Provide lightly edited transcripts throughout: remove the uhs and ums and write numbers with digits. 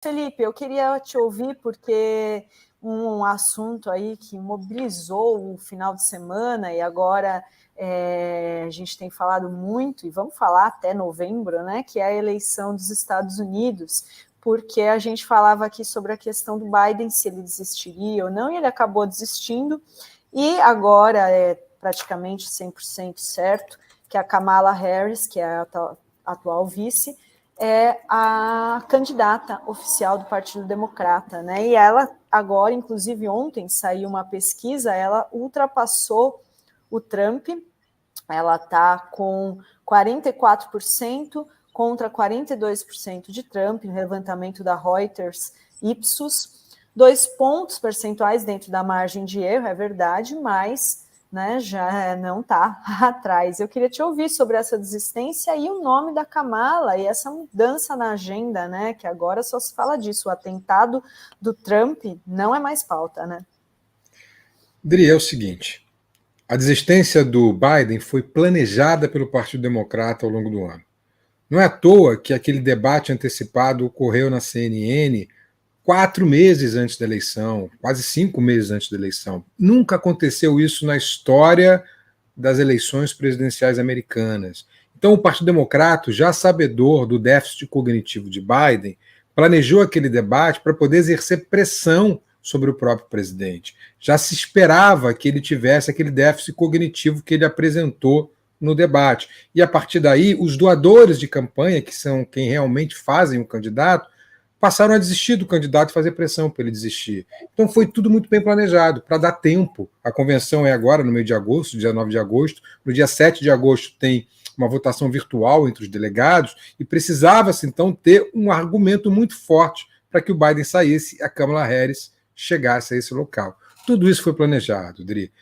Felipe, eu queria te ouvir porque um assunto aí que mobilizou o final de semana e agora a gente tem falado muito, e vamos falar até novembro, né, que é a eleição dos Estados Unidos, porque a gente falava aqui sobre a questão do Biden, se ele desistiria ou não, e ele acabou desistindo, e agora é praticamente 100% certo que a Kamala Harris, que é a atual vice, é a candidata oficial do Partido Democrata, né? E ela agora, inclusive ontem, saiu uma pesquisa, ela ultrapassou o Trump, ela está com 44% contra 42% de Trump, no levantamento da Reuters Ipsos, 2 pontos percentuais dentro da margem de erro, é verdade, mas já não está atrás. Eu queria te ouvir sobre essa desistência e o nome da Kamala e essa mudança na agenda, né? Que agora só se fala disso. O atentado do Trump não é mais pauta, né? Dri, é o seguinte: a desistência do Biden foi planejada pelo Partido Democrata ao longo do ano. Não é à toa que aquele debate antecipado ocorreu na CNN 4 meses antes da eleição, quase 5 meses antes da eleição. Nunca aconteceu isso na história das eleições presidenciais americanas. Então, o Partido Democrata, já sabedor do déficit cognitivo de Biden, planejou aquele debate para poder exercer pressão sobre o próprio presidente. Já se esperava que ele tivesse aquele déficit cognitivo que ele apresentou no debate. E a partir daí, os doadores de campanha, que são quem realmente fazem o candidato, passaram a desistir do candidato e fazer pressão para ele desistir. Então foi tudo muito bem planejado, para dar tempo. A convenção é agora, no meio de agosto, dia 9 de agosto. No dia 7 de agosto tem uma votação virtual entre os delegados e precisava-se, então, ter um argumento muito forte para que o Biden saísse e a Kamala Harris chegasse a esse local. Tudo isso foi planejado, Dri.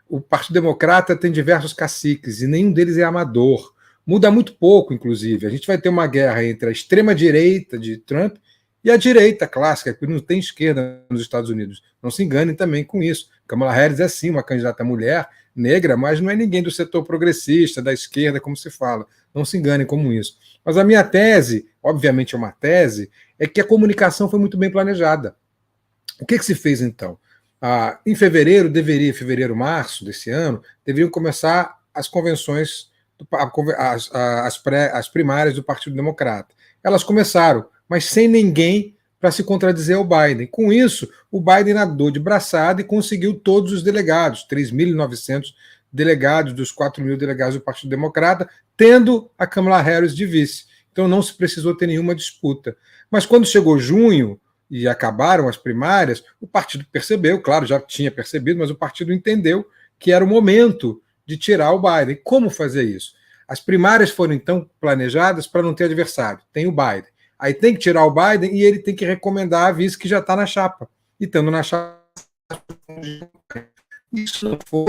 O Partido Democrata tem diversos caciques e nenhum deles é amador. Muda muito pouco, inclusive. A gente vai ter uma guerra entre a extrema-direita de Trump e a direita clássica, que não tem esquerda nos Estados Unidos. Não se enganem também com isso. Kamala Harris é sim uma candidata mulher, negra, mas não é ninguém do setor progressista, da esquerda, como se fala. Não se enganem com isso. Mas a minha tese, obviamente é uma tese, é que a comunicação foi muito bem planejada. O que se fez então? Em fevereiro, março desse ano, deveriam começar as convenções, as primárias do Partido Democrata. Elas começaram, mas sem ninguém para se contradizer ao Biden. Com isso, o Biden nadou de braçada e conseguiu todos os delegados, 3.900 delegados dos 4.000 delegados do Partido Democrata, tendo a Kamala Harris de vice. Então não se precisou ter nenhuma disputa. Mas quando chegou junho e acabaram as primárias, o partido percebeu, claro, já tinha percebido, mas o partido entendeu que era o momento de tirar o Biden. Como fazer isso? As primárias foram, então, planejadas para não ter adversário. Tem o Biden. Aí tem que tirar o Biden e ele tem que recomendar a vice que já está na chapa. E estando na chapa, isso não foi.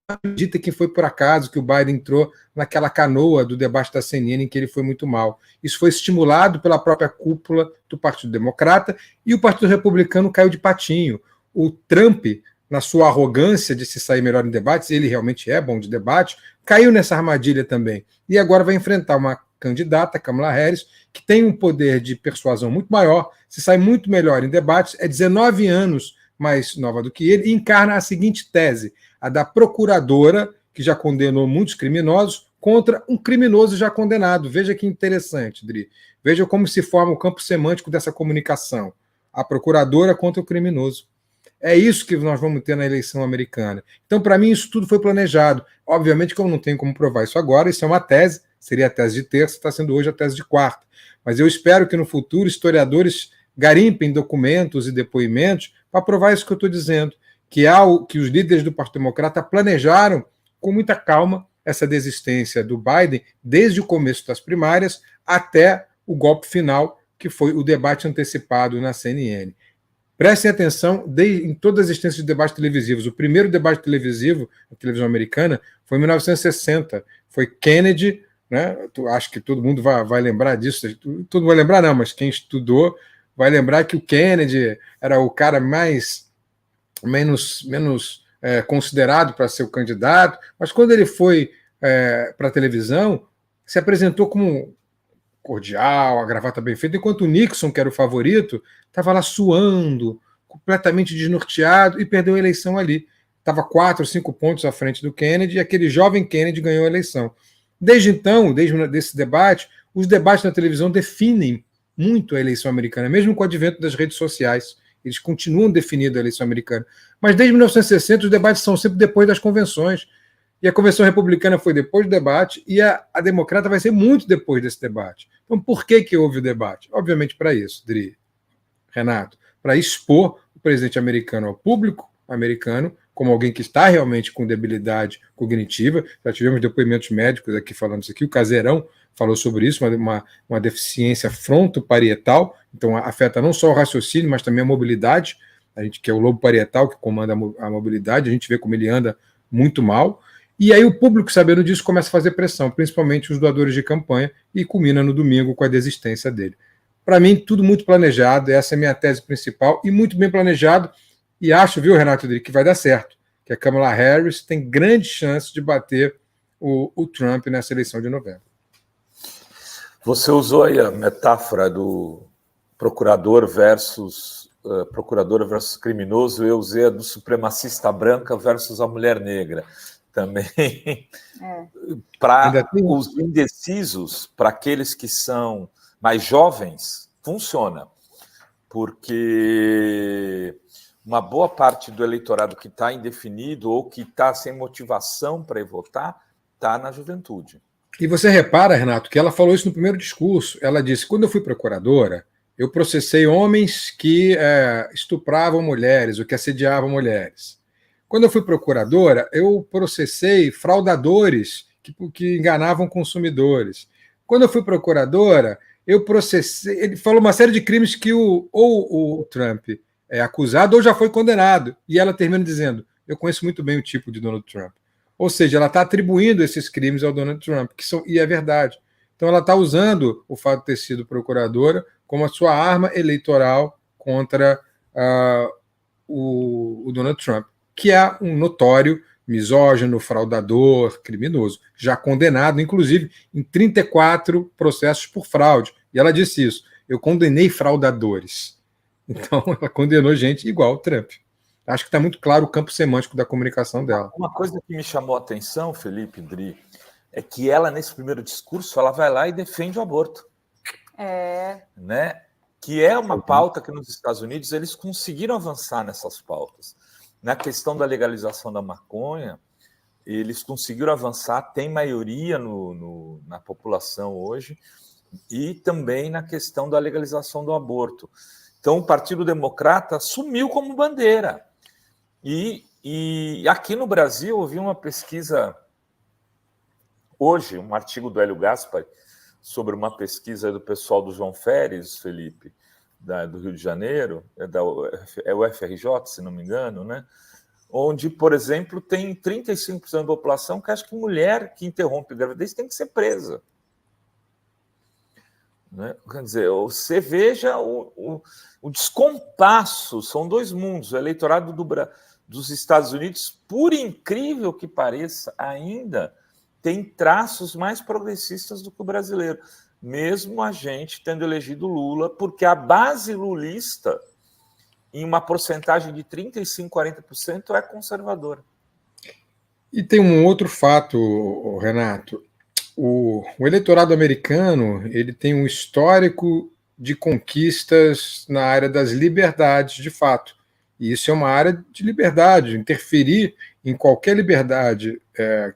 Acredita que foi por acaso que o Biden entrou naquela canoa do debate da CNN em que ele foi muito mal. Isso foi estimulado pela própria cúpula do Partido Democrata e o Partido Republicano caiu de patinho. O Trump, na sua arrogância de se sair melhor em debates, ele realmente é bom de debate, caiu nessa armadilha também. E agora vai enfrentar uma candidata, Kamala Harris, que tem um poder de persuasão muito maior, se sai muito melhor em debates, é 19 anos mais nova do que ele, e encarna a seguinte tese: a da procuradora, que já condenou muitos criminosos, contra um criminoso já condenado. Veja que interessante, Dri. Veja como se forma o campo semântico dessa comunicação. A procuradora contra o criminoso. É isso que nós vamos ter na eleição americana. Então, para mim, isso tudo foi planejado. Obviamente que eu não tenho como provar isso agora, isso é uma tese, seria a tese de terça, está sendo hoje a tese de quarta. Mas eu espero que no futuro historiadores garimpem documentos e depoimentos para provar isso que eu estou dizendo, que os líderes do Partido Democrata planejaram com muita calma essa desistência do Biden desde o começo das primárias até o golpe final, que foi o debate antecipado na CNN. Prestem atenção em todas as existências de debates televisivos. O primeiro debate televisivo, na televisão americana, foi em 1960. Foi Kennedy, né? Acho que todo mundo vai lembrar disso. Todo mundo vai lembrar, não, mas quem estudou vai lembrar que o Kennedy era o cara menos considerado para ser o candidato, mas quando ele foi para a televisão, se apresentou como cordial, a gravata bem feita, enquanto o Nixon, que era o favorito, estava lá suando, completamente desnorteado, e perdeu a eleição ali. Estava 4 ou 5 pontos à frente do Kennedy, e aquele jovem Kennedy ganhou a eleição. Desde então, desde esse debate, os debates na televisão definem muito a eleição americana, mesmo com o advento das redes sociais. Eles continuam definindo a eleição americana. Mas desde 1960, os debates são sempre depois das convenções. E a convenção republicana foi depois do debate, e a democrata vai ser muito depois desse debate. Então, por que houve o debate? Obviamente para isso, Dri, Renato, para expor o presidente americano ao público americano como alguém que está realmente com debilidade cognitiva. Já tivemos depoimentos médicos aqui falando isso aqui, o Caseirão falou sobre isso, uma deficiência frontoparietal, então afeta não só o raciocínio, mas também a mobilidade, a gente que é o lobo parietal que comanda a mobilidade, a gente vê como ele anda muito mal, e aí o público, sabendo disso, começa a fazer pressão, principalmente os doadores de campanha, e culmina no domingo com a desistência dele. Para mim, tudo muito planejado, essa é a minha tese principal, e muito bem planejado, e acho, viu, Renato, que vai dar certo, que a Kamala Harris tem grande chance de bater o Trump nessa eleição de novembro. Você usou aí a metáfora do procurador versus criminoso, eu usei a do supremacista branca versus a mulher negra. Também, para os indecisos, para aqueles que são mais jovens, funciona. Porque uma boa parte do eleitorado que está indefinido ou que está sem motivação para ir votar, está na juventude. E você repara, Renato, que ela falou isso no primeiro discurso. Ela disse, quando eu fui procuradora, eu processei homens que estupravam mulheres ou que assediavam mulheres. Quando eu fui procuradora, eu processei fraudadores que enganavam consumidores. Quando eu fui procuradora, eu processei... Ele falou uma série de crimes que o Trump é acusado ou já foi condenado. E ela termina dizendo, eu conheço muito bem o tipo de Donald Trump. Ou seja, ela está atribuindo esses crimes ao Donald Trump, e é verdade. Então ela está usando o fato de ter sido procuradora como a sua arma eleitoral contra o Donald Trump, que é um notório misógino, fraudador, criminoso, já condenado, inclusive, em 34 processos por fraude. E ela disse isso, eu condenei fraudadores. Então ela condenou gente igual ao Trump. Acho que está muito claro o campo semântico da comunicação dela. Uma coisa que me chamou a atenção, Felipe, Dri, é que ela, nesse primeiro discurso, ela vai lá e defende o aborto. Né? Que é uma pauta que nos Estados Unidos eles conseguiram avançar nessas pautas. Na questão da legalização da maconha, eles conseguiram avançar, tem maioria na população hoje, e também na questão da legalização do aborto. Então, o Partido Democrata assumiu como bandeira. E aqui no Brasil, eu vi uma pesquisa hoje, um artigo do Hélio Gaspari, sobre uma pesquisa do pessoal do João Férez, Felipe, do Rio de Janeiro, é o FRJ, se não me engano, né? Onde, por exemplo, tem 35% da população que acha que mulher que interrompe a gravidez tem que ser presa. Né? Quer dizer, você veja o descompasso, são dois mundos. O eleitorado dos Estados Unidos, por incrível que pareça, ainda tem traços mais progressistas do que o brasileiro, mesmo a gente tendo elegido Lula, porque a base lulista, em uma porcentagem de 35%, 40%, é conservadora. E tem um outro fato, Renato. O eleitorado americano ele tem um histórico de conquistas na área das liberdades, de fato. E isso é uma área de liberdade. Interferir em qualquer liberdade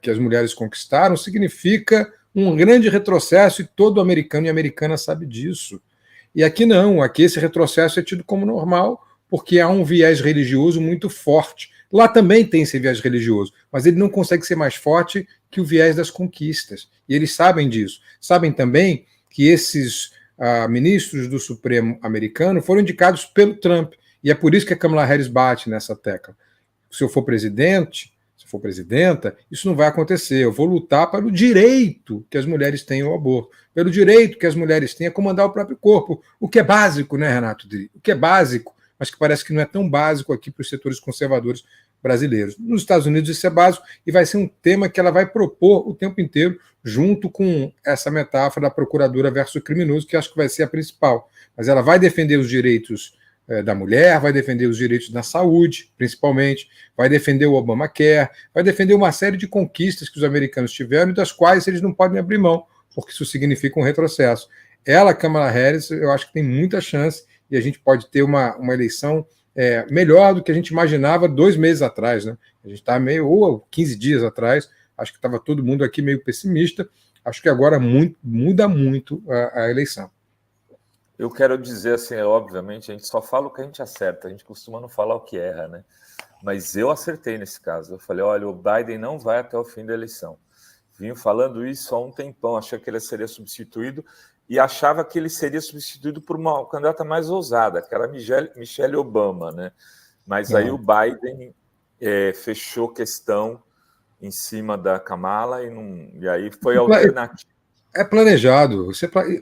que as mulheres conquistaram significa um grande retrocesso, e todo americano e americana sabe disso. E aqui não, aqui esse retrocesso é tido como normal, porque há um viés religioso muito forte. Lá também tem esse viés religioso, mas ele não consegue ser mais forte que o viés das conquistas. E eles sabem disso. Sabem também que esses ministros do Supremo americano foram indicados pelo Trump. E é por isso que a Kamala Harris bate nessa tecla. Se eu for presidente, se eu for presidenta, isso não vai acontecer. Eu vou lutar pelo direito que as mulheres tenham ao aborto, pelo direito que as mulheres têm a comandar o próprio corpo. O que é básico, né, Renato? O que é básico, mas que parece que não é tão básico aqui para os setores conservadores brasileiros. Nos Estados Unidos isso é básico e vai ser um tema que ela vai propor o tempo inteiro, junto com essa metáfora da procuradora versus o criminoso, que acho que vai ser a principal. Mas ela vai defender os direitos da mulher, vai defender os direitos da saúde, principalmente, vai defender o Obamacare, vai defender uma série de conquistas que os americanos tiveram e das quais eles não podem abrir mão, porque isso significa um retrocesso. Ela, Kamala Harris, eu acho que tem muita chance e a gente pode ter uma eleição melhor do que a gente imaginava 2 meses atrás, né? A gente está ou 15 dias atrás, acho que estava todo mundo aqui meio pessimista, acho que agora muda muito a eleição. Eu quero dizer assim, obviamente, a gente só fala o que a gente acerta, a gente costuma não falar o que erra, né? Mas eu acertei nesse caso. Eu falei, olha, o Biden não vai até o fim da eleição. Vinha falando isso há um tempão, achei que ele seria substituído e achava que ele seria substituído por uma candidata mais ousada, que era Michelle Obama, né? Mas aí o Biden fechou questão em cima da Kamala e aí foi alternativa. É planejado,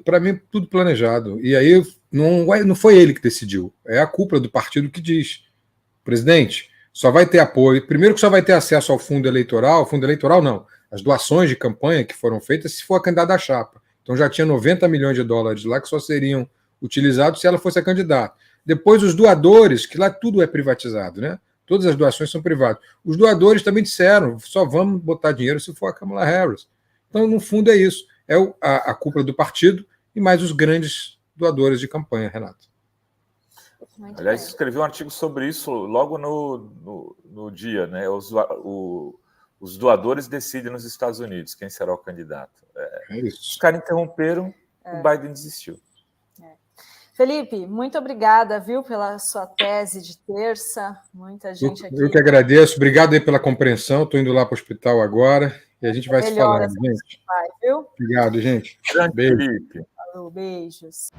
para mim tudo planejado. E aí não foi ele que decidiu, é a cúpula do partido que diz: presidente, só vai ter apoio, primeiro que só vai ter acesso ao fundo eleitoral não, as doações de campanha que foram feitas se for a candidata da chapa. Então já tinha 90 milhões de dólares lá que só seriam utilizados se ela fosse a candidata. Depois os doadores, que lá tudo é privatizado, né? Todas as doações são privadas. Os doadores também disseram, só vamos botar dinheiro se for a Kamala Harris. Então, no fundo, é isso. É a cúpula do partido e mais os grandes doadores de campanha, Renato. Aliás, escrevi um artigo sobre isso logo no dia, né? Os doadores decidem nos Estados Unidos quem será o candidato. Os caras interromperam, o Biden desistiu. Felipe, muito obrigada, viu, pela sua tese de terça. Muita gente aqui. Eu que agradeço. Obrigado aí pela compreensão. Estou indo lá para o hospital agora e a gente vai se falando, gente. Viu? Obrigado, gente. Grande beijo. Felipe. Falou, beijos.